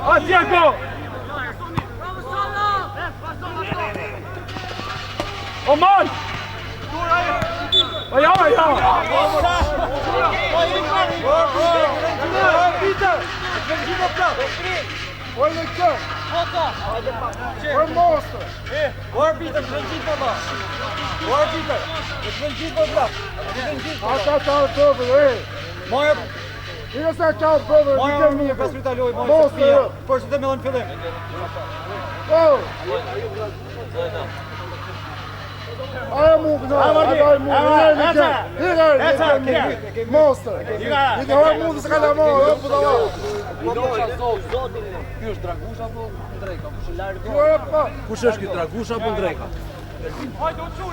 A, Diego! Oman! Ja! Peter! Oj në kë! Oj monster! Ata çao dobë, Io sa çao dobë, Një 5 minuta loj, mojë se fia, por që të me në fillim. Oh! Aja mu, monster! I të hoj mundë se ka lamo, jo për të Ky është Dragush apo Ndrejka? Kush është ky Dragush apo Ndrejka?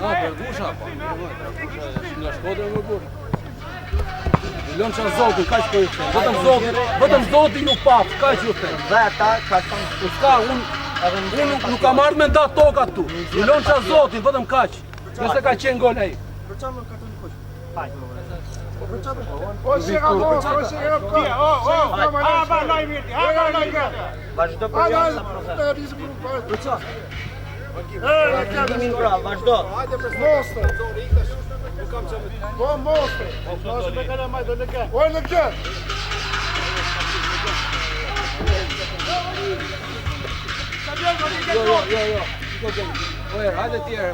Dragush apo? Nga Shkodra më burr. Lënë çan Zotin, kaq po ju them. Vetëm Zoti ju paf, kaq ju them. Dhe ata ka thonë, Ska, unë nuk kam ardhur me nda toka këtu. Lënë çan Zotin, vetëm kaq. Nëse ka qenë gol ai. për çfarë më kartoni koç? Haj. O shira Vazhdo për javë sa proces. Për çfarë? Dimin pra, vazhdo. Monster! Po monster! Oj në kë! Jo. Oje, hajde tjerë.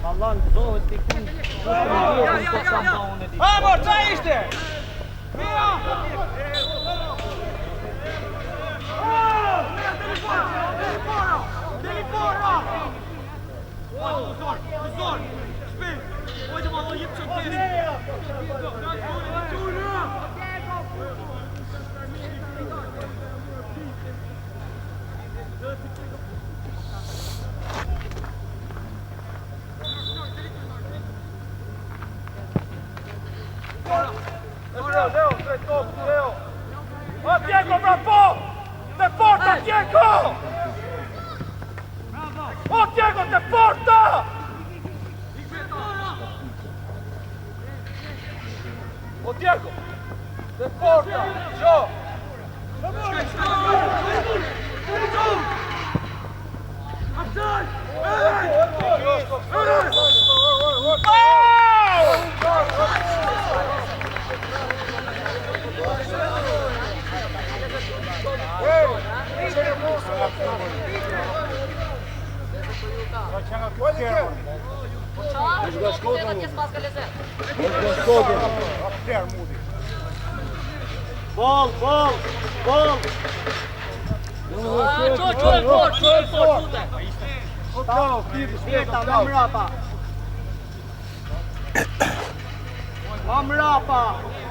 Allah në zohet t'i kun Amo, qa ishte? Ó, Diego, pra pô! Te porta, Diego! Ó, Diego, te porta! Ó, Diego! Te porta! Gio! Ball. Vjeta,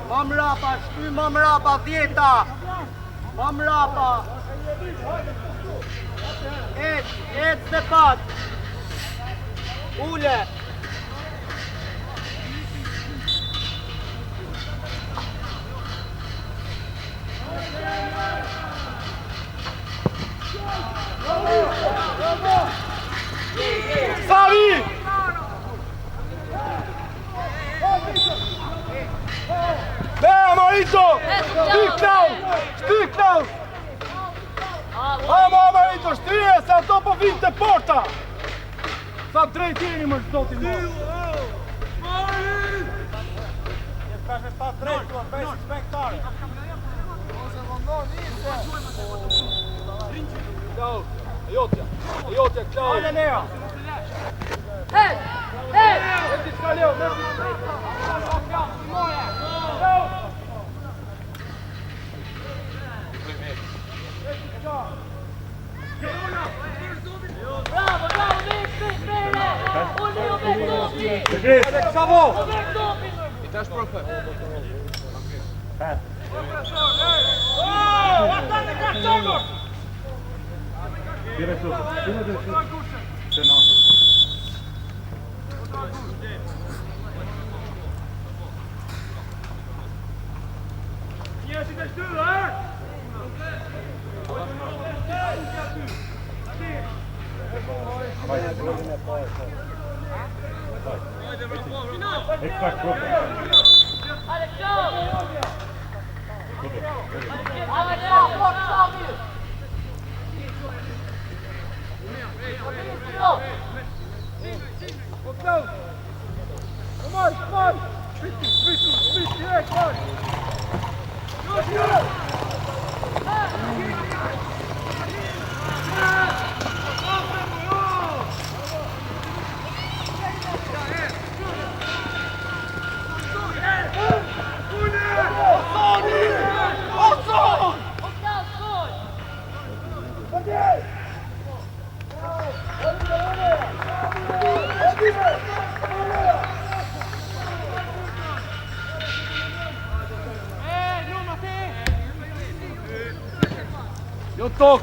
Mamrapa, shty Mamrapa, Vjeta. Mamrapa. Ec dhe pat. Ule. Savi! Marito! Shtyk Klaus! Marito, shtyje, se ato po vinë të porta! Sa drejt jeni më zotin më! Ajotja, Klaus! Hajde Lea! Hey! Ti s'ka Leo, Bravo, bene! Olio ben doppi! Savo! I tash për fër.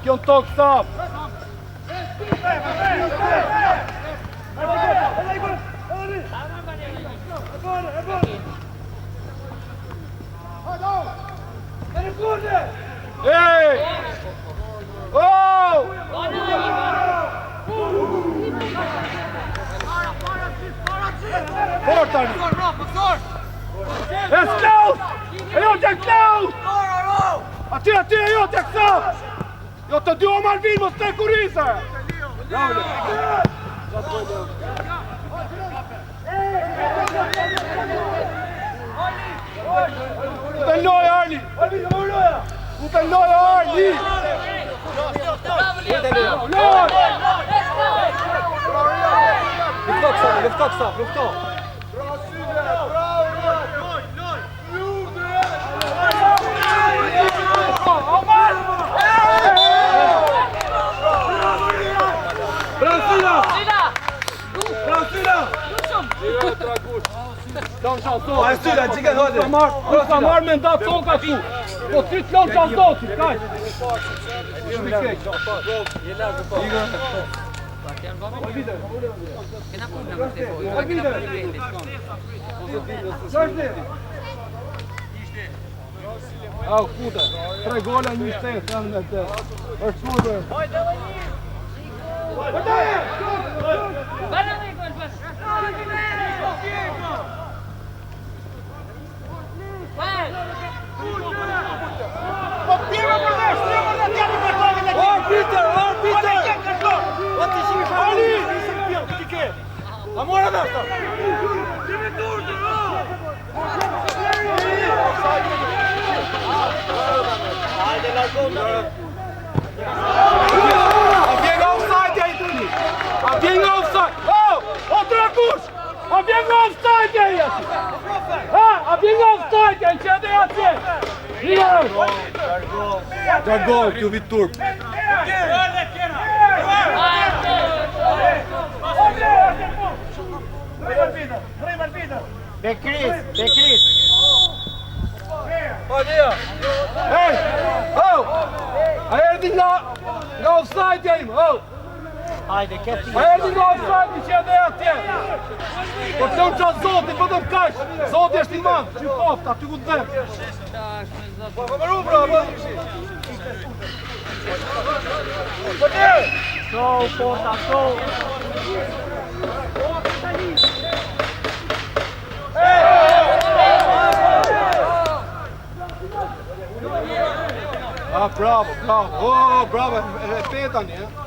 Jon tok, stop! Hey! Oh! Portani! Es Klaus! Ajotja Klaus! Atje, ajotja Klaus! Jo të dy Omar vinë, mos të kurise! U të lojë, Arli! U të lojë, Arli! Lufto kësa! Ai styra, çika hode. Sa marr me nda toka këtu. Po ti të lon çan doti, kaq. Au puta, 3 gola një shtet janë me të. Është super. Amore adesso! Avviene offside ai tutti! Avviene offside! Gol, kjo vit turp. Bekris. Hej! Oh! A erdi nga offside ja im, oh! Hajde, këti. A erdi nga offside që edhe atje! Po të unë qatë Zoti, po të më kash! Zoti është i madhë, që poft, aty ku të dhem! Po më ru, bro, po! Show, porta, show. Ah, bravo. Oh, bravo, e petani, eh?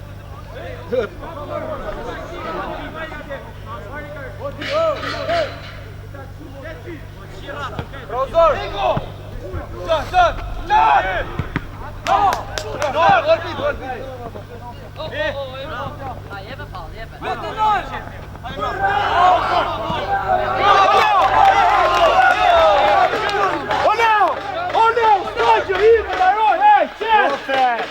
Prozor! Çat! Oh no! Stop your heel, Maron! Hey, shit! Oh, shit!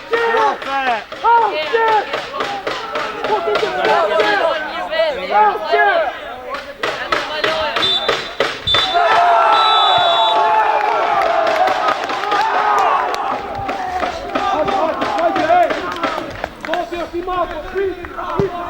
Zoti është i madh,